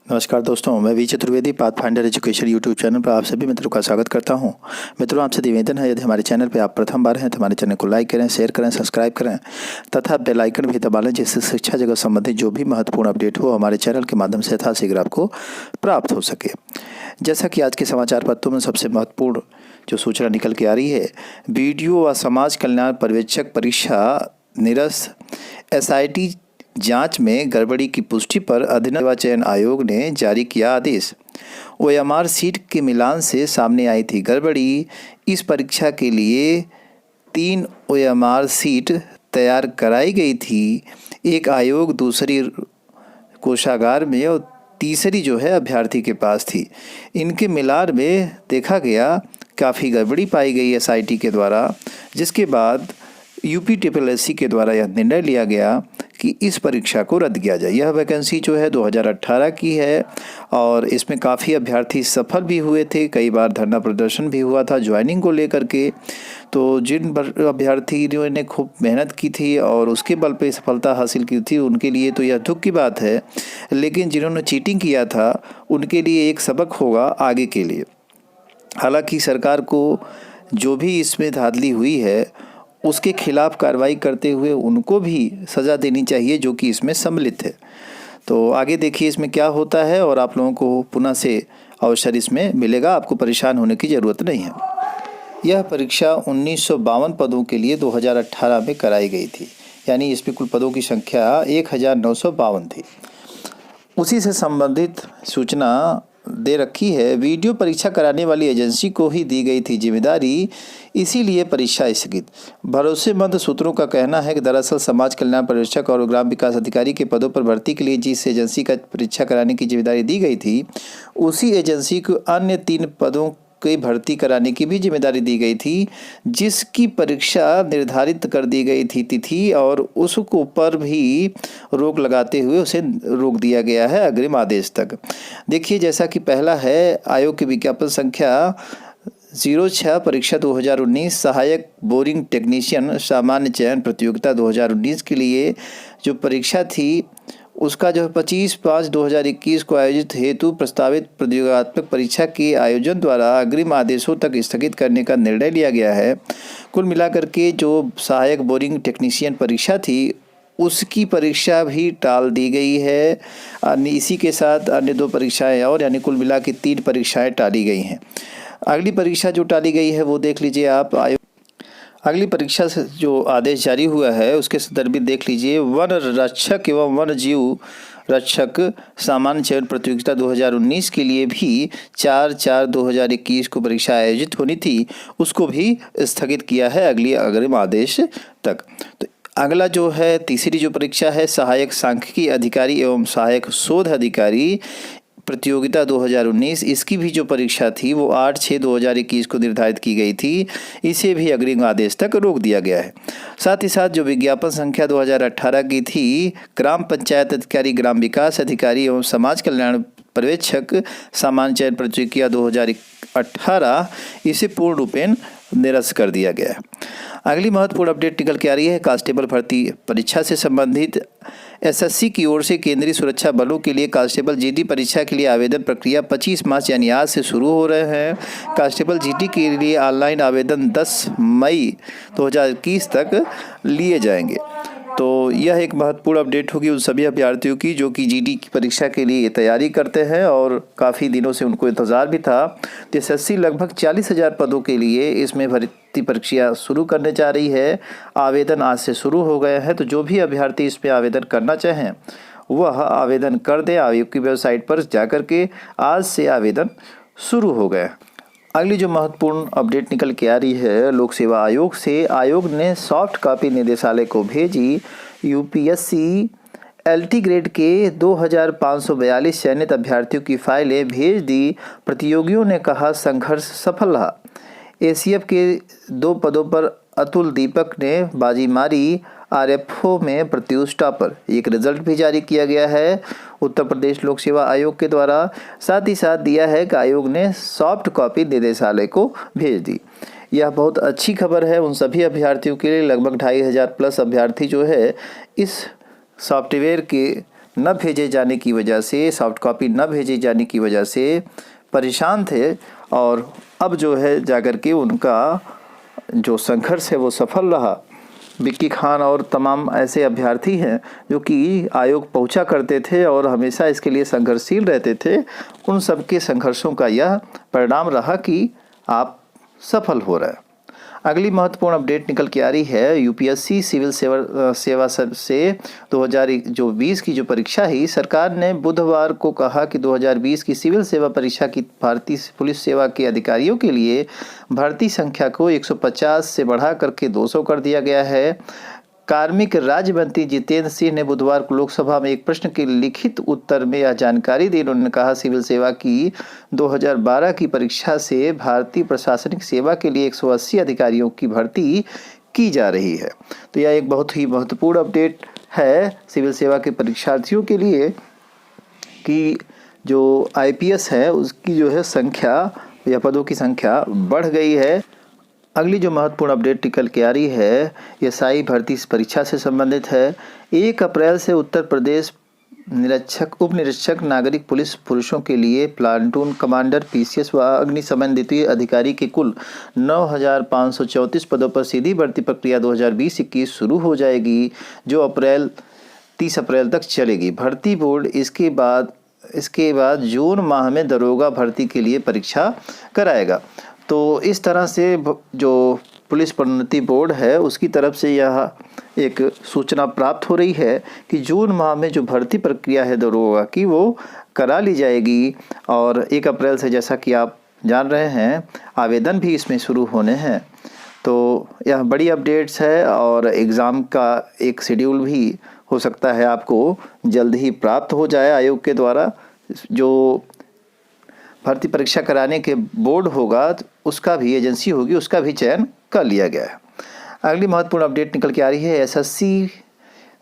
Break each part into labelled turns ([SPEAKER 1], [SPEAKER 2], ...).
[SPEAKER 1] नमस्कार दोस्तों, मैं V Chaturvedi Pathfinder education YouTube channel पर आप सभी मित्रों का स्वागत करता हूं। मित्रों, आपसे निवेदन है, यदि हमारे चैनल पर आप प्रथम बार हैं तो हमारे चैनल को लाइक करें, शेयर करें, सब्सक्राइब करें तथा बेल आइकन भी दबा लें, जिससे शिक्षा जगत संबंधित जो भी महत्वपूर्ण अपडेट हो हमारे चैनल के माध्यम से यथाशीघ्र आपको प्राप्त हो सके। जैसा कि आज के समाचार पत्रों में सबसे महत्वपूर्ण जो सूचना निकल के आ रही है, वीडियो व समाज कल्याण पर्यवेक्षक परीक्षा निरस्त, SIT जांच में गड़बड़ी की पुष्टि पर अधिनियम चयन आयोग ने जारी किया आदेश। OMR सीट के मिलान से सामने आई थी गड़बड़ी। इस परीक्षा के लिए 3 OMR सीट तैयार कराई गई थी, एक आयोग दूसरी कोषागार में और तीसरी जो है अभ्यर्थी के पास थी। इनके मिलान में देखा गया काफ़ी गड़बड़ी पाई गई SIT के द्वारा, जिसके बाद UPSSC के द्वारा यह निर्णय लिया गया कि इस परीक्षा को रद्द किया जाए। यह वैकेंसी जो है 2018 की है और इसमें काफ़ी अभ्यर्थी सफल भी हुए थे। कई बार धरना प्रदर्शन भी हुआ था ज्वाइनिंग को लेकर के। तो जिन अभ्यर्थियों ने खूब मेहनत की थी और उसके बल पे सफलता हासिल की थी, उनके लिए तो यह दुख की बात है, लेकिन जिन्होंने चीटिंग किया था उनके लिए एक सबक होगा आगे के लिए। हालांकि सरकार को जो भी इसमें धांधली हुई है उसके खिलाफ कार्रवाई करते हुए उनको भी सज़ा देनी चाहिए जो कि इसमें सम्मिलित है। तो आगे देखिए इसमें क्या होता है और आप लोगों को पुनः से अवसर इसमें मिलेगा, आपको परेशान होने की ज़रूरत नहीं है। यह परीक्षा 1952 पदों के लिए 2018 में कराई गई थी, यानी इसमें कुल पदों की संख्या 1952 थी। उसी से संबंधित सूचना दे रखी है। वीडियो परीक्षा कराने वाली एजेंसी को ही दी गई थी जिम्मेदारी, इसीलिए परीक्षा स्थगित। भरोसेमंद सूत्रों का कहना है कि दरअसल समाज कल्याण पर्यवेक्षक और ग्राम विकास अधिकारी के पदों पर भर्ती के लिए जिस एजेंसी का परीक्षा कराने की जिम्मेदारी दी गई थी, उसी एजेंसी को अन्य 3 पदों की भर्ती कराने की भी जिम्मेदारी दी गई थी, जिसकी परीक्षा निर्धारित कर दी गई थी तिथि, और उसको ऊपर भी रोक लगाते हुए उसे रोक दिया गया है अग्रिम आदेश तक। देखिए, जैसा कि पहला है आयोग की विज्ञापन संख्या 06 परीक्षा 2019 सहायक बोरिंग टेक्नीशियन सामान्य चयन प्रतियोगिता 2019 के लिए जो परीक्षा थी उसका जो 25/5/2021 को आयोजित हेतु प्रस्तावित प्रतियोगात्मक परीक्षा के आयोजन द्वारा अग्रिम आदेशों तक स्थगित करने का निर्णय लिया गया है। कुल मिलाकर के जो सहायक बोरिंग टेक्नीशियन परीक्षा थी उसकी परीक्षा भी टाल दी गई है। इसी के साथ अन्य 2 परीक्षाएं और, यानी कुल मिला के 3 परीक्षाएं टाली गई हैं। अगली परीक्षा जो टाली गई है वो देख लीजिए आप। अगली परीक्षा से जो आदेश जारी हुआ है उसके संदर्भ में देख लीजिए। वन रक्षक एवं वन्य जीव रक्षक सामान्य चयन प्रतियोगिता 2019 के लिए भी 4/4/2021 को परीक्षा आयोजित होनी थी, उसको भी स्थगित किया है अग्रिम आदेश तक। तो अगला जो है तीसरी जो परीक्षा है सहायक सांख्यिकी अधिकारी एवं सहायक शोध अधिकारी प्रतियोगिता 2019, इसकी भी जो परीक्षा थी वो 8/6/2021 को निर्धारित की गई थी, इसे भी अग्रिम आदेश तक रोक दिया गया है। साथ ही साथ जो विज्ञापन संख्या 2018 की थी ग्राम पंचायत अधिकारी, ग्राम विकास अधिकारी एवं समाज कल्याण पर्यवेक्षक सामान्य चयन प्रतियोगिता 2018, इसे पूर्ण रूपेण निरस्त कर दिया गया है। अगली महत्वपूर्ण अपडेट निकल के आ रही है कांस्टेबल भर्ती परीक्षा से संबंधित। SSC की ओर से केंद्रीय सुरक्षा बलों के लिए कांस्टेबल GD परीक्षा के लिए आवेदन प्रक्रिया 25 मार्च यानी आज से शुरू हो रहे हैं। कांस्टेबल GD के लिए ऑनलाइन आवेदन 10 मई 2021 तक लिए जाएंगे। तो यह एक महत्वपूर्ण अपडेट होगी उन सभी अभ्यर्थियों की जो कि GD की परीक्षा के लिए तैयारी करते हैं और काफ़ी दिनों से उनको इंतज़ार भी था। तो SSC लगभग 40,000 पदों के लिए इसमें भर्ती परीक्षा शुरू करने जा रही है। आवेदन आज से शुरू हो गए हैं, तो जो भी अभ्यर्थी इस पर आवेदन करना चाहें वह आवेदन कर दें। आयोग की वेबसाइट पर जाकर के आज से आवेदन शुरू हो गए। अगली जो महत्वपूर्ण अपडेट निकल के आ रही है लोक सेवा आयोग से। आयोग ने सॉफ्ट कॉपी निदेशालय को भेजी। UPSC LT ग्रेड के 2542 चयनित अभ्यर्थियों की फाइलें भेज दी। प्रतियोगियों ने कहा संघर्ष सफल रहा। ACF के 2 पदों पर अतुल दीपक ने बाजी मारी। RFO में प्रत्युष टॉपर, एक रिजल्ट भी जारी किया गया है उत्तर प्रदेश लोक सेवा आयोग के द्वारा। साथ ही साथ दिया है कि आयोग ने सॉफ्ट कॉपी निदेशालय को भेज दी। यह बहुत अच्छी खबर है उन सभी अभ्यर्थियों के लिए। लगभग 2500 प्लस अभ्यर्थी जो है इस सॉफ्टवेयर के न भेजे जाने की वजह से, सॉफ्ट कॉपी न भेजे जाने की वजह से परेशान थे और अब जो है जाकर के उनका जो संघर्ष है वो सफल रहा। विक्की खान और तमाम ऐसे अभ्यर्थी हैं जो कि आयोग पहुंचा करते थे और हमेशा इसके लिए संघर्षशील रहते थे, उन सब के संघर्षों का यह परिणाम रहा कि आप सफल हो रहे हैं। अगली महत्वपूर्ण अपडेट निकल के आ रही है यूपीएससी सिविल सेवा से 2020 की जो परीक्षा ही, सरकार ने बुधवार को कहा कि 2020 की सिविल सेवा परीक्षा की भारतीय पुलिस सेवा के अधिकारियों के लिए भर्ती संख्या को 150 से बढ़ा करके 200 कर दिया गया है। कार्मिक राज्य मंत्री जितेंद्र सिंह ने बुधवार को लोकसभा में एक प्रश्न के लिखित उत्तर में यह जानकारी दी। उन्होंने कहा सिविल सेवा की 2012 की परीक्षा से भारतीय प्रशासनिक सेवा के लिए 180 अधिकारियों की भर्ती की जा रही है। तो यह एक बहुत ही महत्वपूर्ण अपडेट है सिविल सेवा के परीक्षार्थियों के लिए कि जो आईपीएस है उसकी जो है संख्या या पदों की संख्या बढ़ गई है। अगली जो महत्वपूर्ण अपडेट निकल के आ रही है ये एसआई भर्ती परीक्षा से संबंधित है। 1 अप्रैल से उत्तर प्रदेश उप निरीक्षक नागरिक पुलिस पुरुषों के लिए प्लाटून कमांडर पीसीएस व अग्निशमन द्वितीय अधिकारी के कुल 9,534 पदों पर सीधी भर्ती प्रक्रिया 2020-21 शुरू हो जाएगी, जो 30 अप्रैल तक चलेगी। भर्ती बोर्ड इसके बाद जून माह में दरोगा भर्ती के लिए परीक्षा कराएगा। तो इस तरह से जो पुलिस प्रोन्नति बोर्ड है उसकी तरफ से यह एक सूचना प्राप्त हो रही है कि जून माह में जो भर्ती प्रक्रिया है दरोगा की वो करा ली जाएगी और 1 अप्रैल से जैसा कि आप जान रहे हैं आवेदन भी इसमें शुरू होने हैं। तो यह बड़ी अपडेट्स है और एग्ज़ाम का एक शेड्यूल भी हो सकता है आपको जल्द ही प्राप्त हो जाए। आयोग के द्वारा जो भर्ती परीक्षा कराने के बोर्ड होगा उसका भी एजेंसी होगी उसका भी चयन कर लिया गया है। अगली महत्वपूर्ण अपडेट निकल के आ रही है एसएससी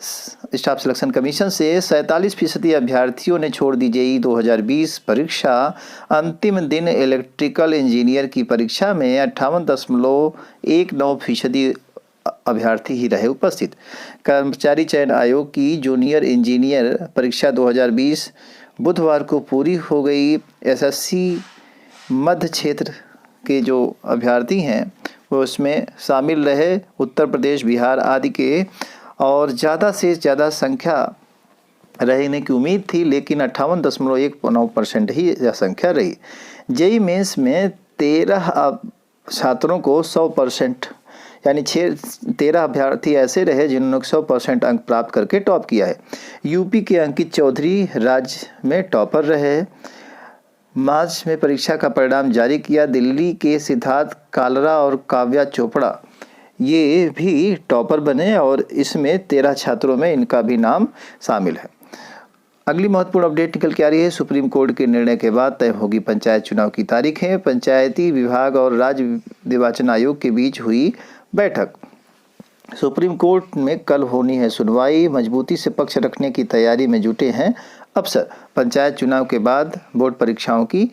[SPEAKER 1] स्टाफ सिलेक्शन कमीशन से 47% अभ्यर्थियों ने छोड़ दी जेईई 2020 परीक्षा। अंतिम दिन इलेक्ट्रिकल इंजीनियर की परीक्षा में 58.19% अभ्यर्थी ही रहे उपस्थित। कर्मचारी चयन आयोग की जूनियर इंजीनियर परीक्षा 2020 बुधवार को पूरी हो गई। एसएससी मध्य क्षेत्र के जो अभ्यर्थी हैं वो उसमें शामिल रहे, उत्तर प्रदेश, बिहार आदि के, और ज़्यादा से ज़्यादा संख्या रहने की उम्मीद थी, लेकिन 58.19% ही यह संख्या रही। जेईई मेंस में 13 छात्रों को 100% यानी 13 अभ्यर्थी ऐसे रहे जिन्होंने 100% अंक प्राप्त करके टॉप किया है। यूपी के अंकित चौधरी राज्य में टॉपर रहे। मार्च में परीक्षा का परिणाम जारी किया। दिल्ली के सिद्धार्थ कालरा और काव्या चोपड़ा ये भी टॉपर बने और इसमें 13 छात्रों में इनका भी नाम शामिल है। अगली महत्वपूर्ण अपडेट निकल के आ रही है सुप्रीम कोर्ट के निर्णय के बाद तय होगी पंचायत चुनाव की तारीखें। पंचायती विभाग और राज्य निर्वाचन आयोग के बीच हुई बैठक। सुप्रीम कोर्ट में कल होनी है सुनवाई। मजबूती से पक्ष रखने की तैयारी में जुटे हैं अफसर। पंचायत चुनाव के बाद बोर्ड परीक्षाओं की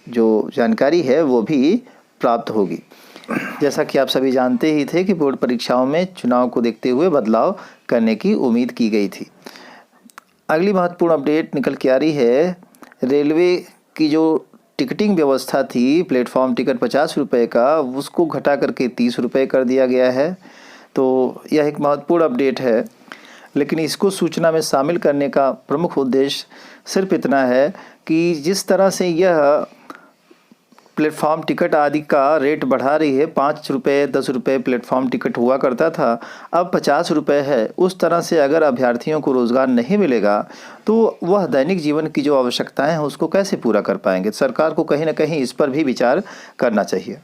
[SPEAKER 1] जो जानकारी है वो भी प्राप्त होगी। जैसा कि आप सभी जानते ही थे कि बोर्ड परीक्षाओं में चुनाव को देखते हुए बदलाव करने की उम्मीद की गई थी। अगली महत्वपूर्ण अपडेट निकल के आ रही है रेलवे की जो टिकटिंग व्यवस्था थी, प्लेटफॉर्म टिकट 50 रुपये का, उसको घटा करके 30 रुपये कर दिया गया है। तो यह एक महत्वपूर्ण अपडेट है, लेकिन इसको सूचना में शामिल करने का प्रमुख उद्देश्य सिर्फ इतना है कि जिस तरह से यह प्लेटफॉर्म टिकट आदि का रेट बढ़ा रही है, 5 रुपये 10 रुपये प्लेटफॉर्म टिकट हुआ करता था, अब 50 रुपये है। उस तरह से अगर अभ्यर्थियों को रोज़गार नहीं मिलेगा तो वह दैनिक जीवन की जो आवश्यकताएं हैं उसको कैसे पूरा कर पाएंगे। सरकार को कहीं ना कहीं इस पर भी विचार करना चाहिए।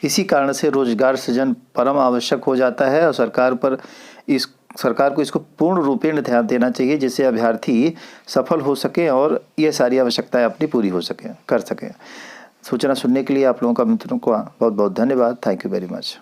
[SPEAKER 1] इसी कारण से रोजगार सृजन परम आवश्यक हो जाता है और सरकार को इसको पूर्ण रूपेण ध्यान देना चाहिए, जिससे अभ्यर्थी सफल हो सकें और ये सारी आवश्यकताएं अपनी पूरी कर सकें। सूचना सुनने के लिए आप लोगों का मित्रों को बहुत बहुत धन्यवाद। Thank you very much.